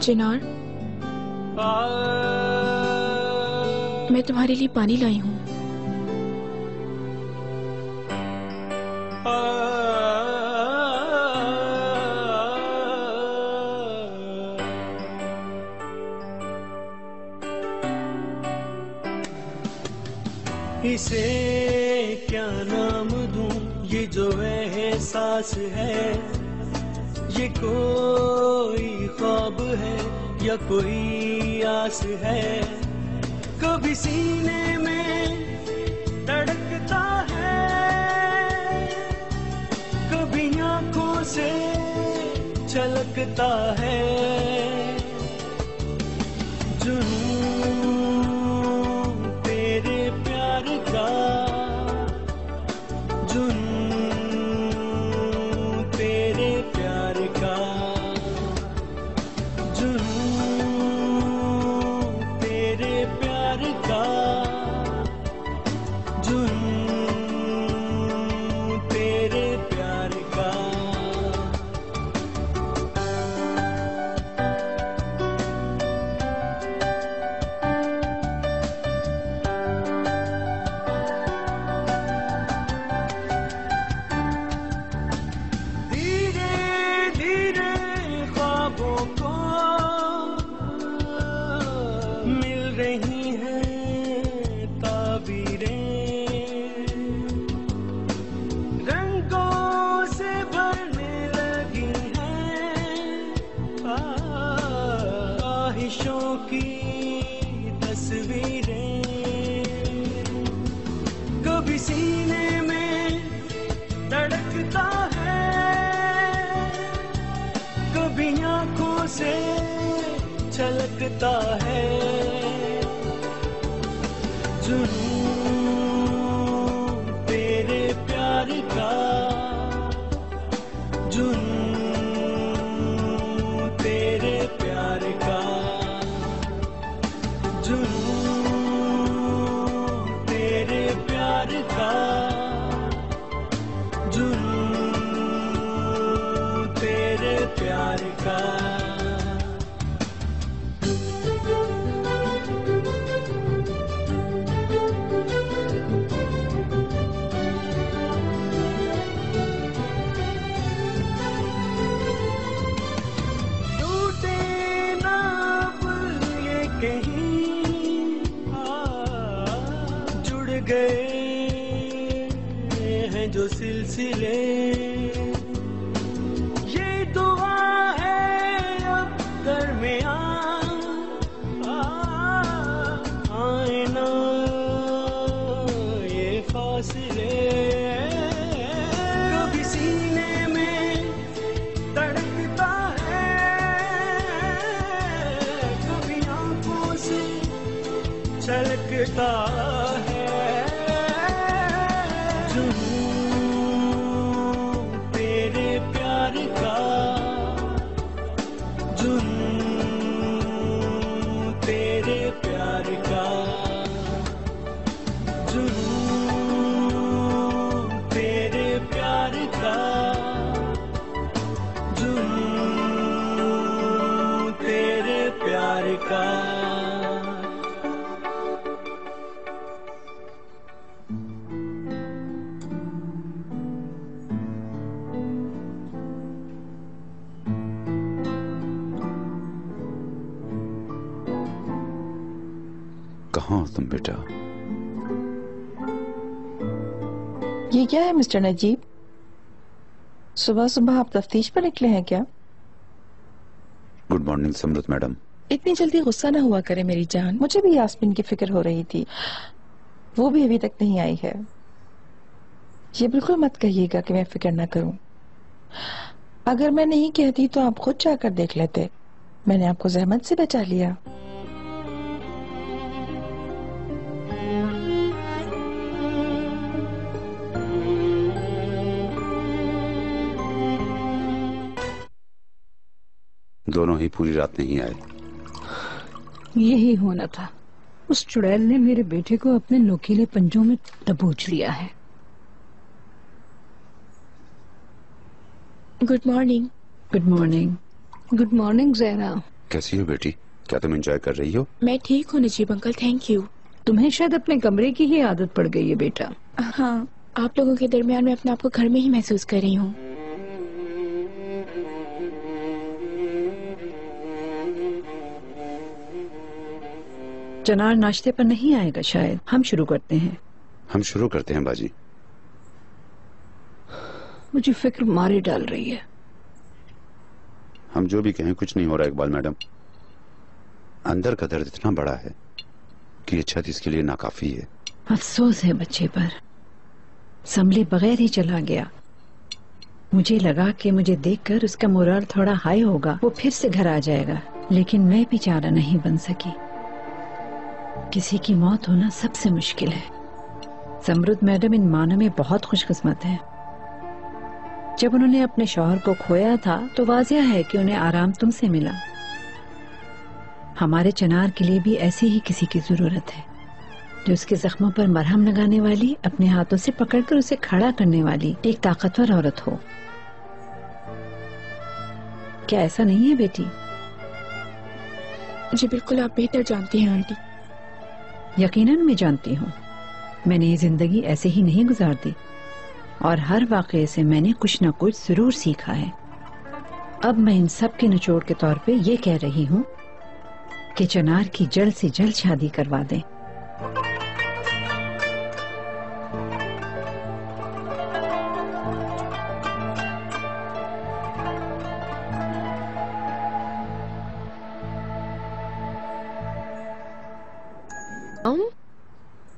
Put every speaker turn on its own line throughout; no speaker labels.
चिनार, मैं तुम्हारे लिए पानी लाई हूँ।
इसे क्या नाम दूं, ये जो एहसास है, ये कोई ख्वाब है या कोई आस है। कभी सीने में धड़कता है, कभी आंखों से छलकता है। छलकता है जुनून तेरे प्यार का, जुनून तेरे प्यार का, जुनून तेरे प्यार का, जुनून तेरे प्यार का। जो सिलसिले ये दुआ है अब दरमियां आए ना ये फासले। कभी सीने में धड़कता है, कभी आंखों से छलकता है।
कहाँ हो तुम बेटा?
ये क्या है मिस्टर नजीब? सुबह सुबह आप तफ्तीश पर निकले हैं क्या?
Good morning Samrit madam.
इतनी जल्दी गुस्सा ना हुआ करे मेरी जान, मुझे भी यास्मीन की फिक्र हो रही थी, वो भी अभी तक नहीं आई है। ये बिल्कुल मत कहिएगा कि मैं फिक्र ना करूं। अगर मैं नहीं कहती तो आप खुद जाकर देख लेते, मैंने आपको जहमत से बचा लिया।
दोनों ही पूरी रात नहीं आए।
यही होना था, उस चुड़ैल ने मेरे बेटे को अपने नोकीले पंजों में दबोच लिया है।
Good morning.
Good morning. Good morning Zahra,
कैसी हो बेटी? क्या तुम एंजॉय कर रही हो?
मैं ठीक हूँ नजीब अंकल, थैंक यू।
तुम्हें शायद अपने कमरे की ही आदत पड़ गई है बेटा।
हाँ, आप लोगों के दरमियान मैं अपने आप को घर में ही महसूस कर रही हूँ।
चनार नाश्ते पर नहीं आएगा शायद। हम शुरू करते हैं।
हम शुरू करते हैं बाजी।
मुझे फिक्र मारे डाल रही है।
हम जो भी कहें कुछ नहीं हो रहा इकबाल मैडम। अंदर का दर्द इतना बड़ा है कि ये छत इसके लिए नाकाफी है।
अफसोस है बच्चे पर, संभले बगैर ही चला गया। मुझे लगा कि मुझे देखकर उसका मोराल थोड़ा हाई होगा, वो फिर से घर आ जाएगा, लेकिन मैं बेचारा नहीं बन सकी। किसी की मौत होना सबसे मुश्किल है। समरुद मैडम इन मानों में बहुत खुशकिस्मत है। जब उन्होंने अपने शौहर को खोया था तो वाजिया है कि उन्हें आराम तुमसे मिला। हमारे चनार के लिए भी ऐसी ही किसी की जरूरत है, जो उसके जख्मों पर मरहम लगाने वाली, अपने हाथों से पकड़कर उसे खड़ा करने वाली एक ताकतवर औरत हो। क्या ऐसा नहीं है बेटी?
जी बिल्कुल, आप बेहतर जानती हैं आंटी।
यकीनन मैं जानती हूँ। मैंने ये जिंदगी ऐसे ही नहीं गुजार दी और हर वाक़ये से मैंने कुछ न कुछ जरूर सीखा है। अब मैं इन सब के निचोड़ के तौर पे ये कह रही हूँ कि चनार की जल्द से जल्द शादी करवा दें।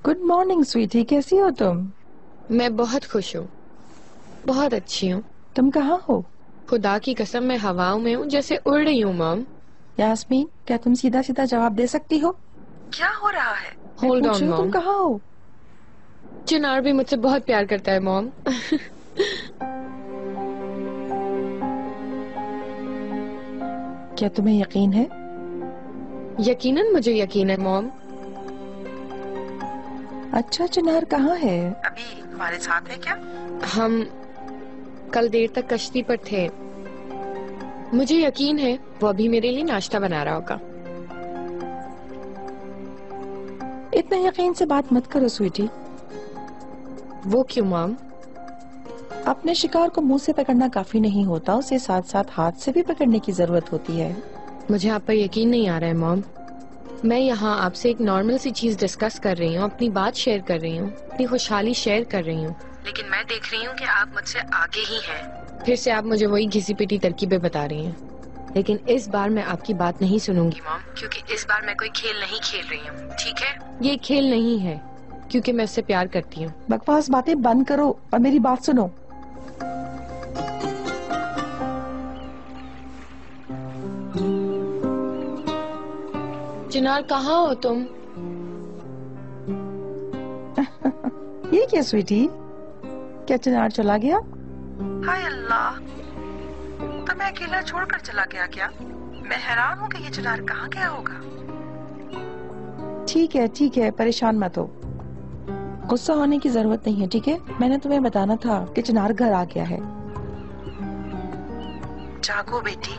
गुड मॉर्निंग स्वीटी, कैसी हो तुम?
मैं बहुत खुश हूँ, बहुत अच्छी हूँ।
तुम कहाँ हो?
खुदा की कसम मैं हवाओं में हूँ, जैसे उड़ रही हूँ मॉम।
यास्मीन, क्या तुम सीधा सीधा जवाब दे सकती हो? क्या हो रहा है? मैं
Hold
पूछ
on,
रही हूँ, तुम
Mom.
कहाँ हो?
चिनार भी मुझसे बहुत प्यार करता है मॉम।
क्या तुम्हें यकीन है?
यकीनन मुझे यकीन है मॉम।
अच्छा, चिनार कहाँ है? अभी हमारे साथ है क्या?
हम कल देर तक कश्ती पर थे। मुझे यकीन है वो अभी मेरे लिए नाश्ता बना रहा होगा।
इतना यकीन से बात मत करो स्वीटी।
वो क्यों मॉम?
अपने शिकार को मुंह से पकड़ना काफी नहीं होता, उसे साथ साथ हाथ से भी पकड़ने की जरूरत होती है।
मुझे आप पर यकीन नहीं आ रहा है मॉम। मैं यहाँ आपसे एक नॉर्मल सी चीज डिस्कस कर रही हूँ, अपनी बात शेयर कर रही हूँ, अपनी खुशहाली शेयर कर रही हूँ, लेकिन मैं देख रही हूँ कि आप मुझसे आगे ही हैं। फिर से आप मुझे वही घिसी पिटी तरकीबें बता रही हैं। लेकिन इस बार मैं आपकी बात नहीं सुनूंगी मॉम, क्योंकि इस बार मैं कोई खेल नहीं खेल रही हूँ, ठीक है? ये खेल नहीं है, क्योंकि मैं उससे प्यार करती हूँ।
बकवास बातें बंद करो और मेरी बात सुनो।
चिनार कहाँ हो तुम?
ये क्या स्वीटी? क्या चिनार चला गया? हाय अल्लाह, तो मैं अकेला छोड़कर चला गया क्या? मैं हैरान हूँ कि ये चिनार कहाँ गया होगा। ठीक है, परेशान मत हो। गुस्सा होने की जरूरत नहीं है, ठीक है? मैंने तुम्हें बताना था कि चिनार घर आ गया है। जागो बेटी,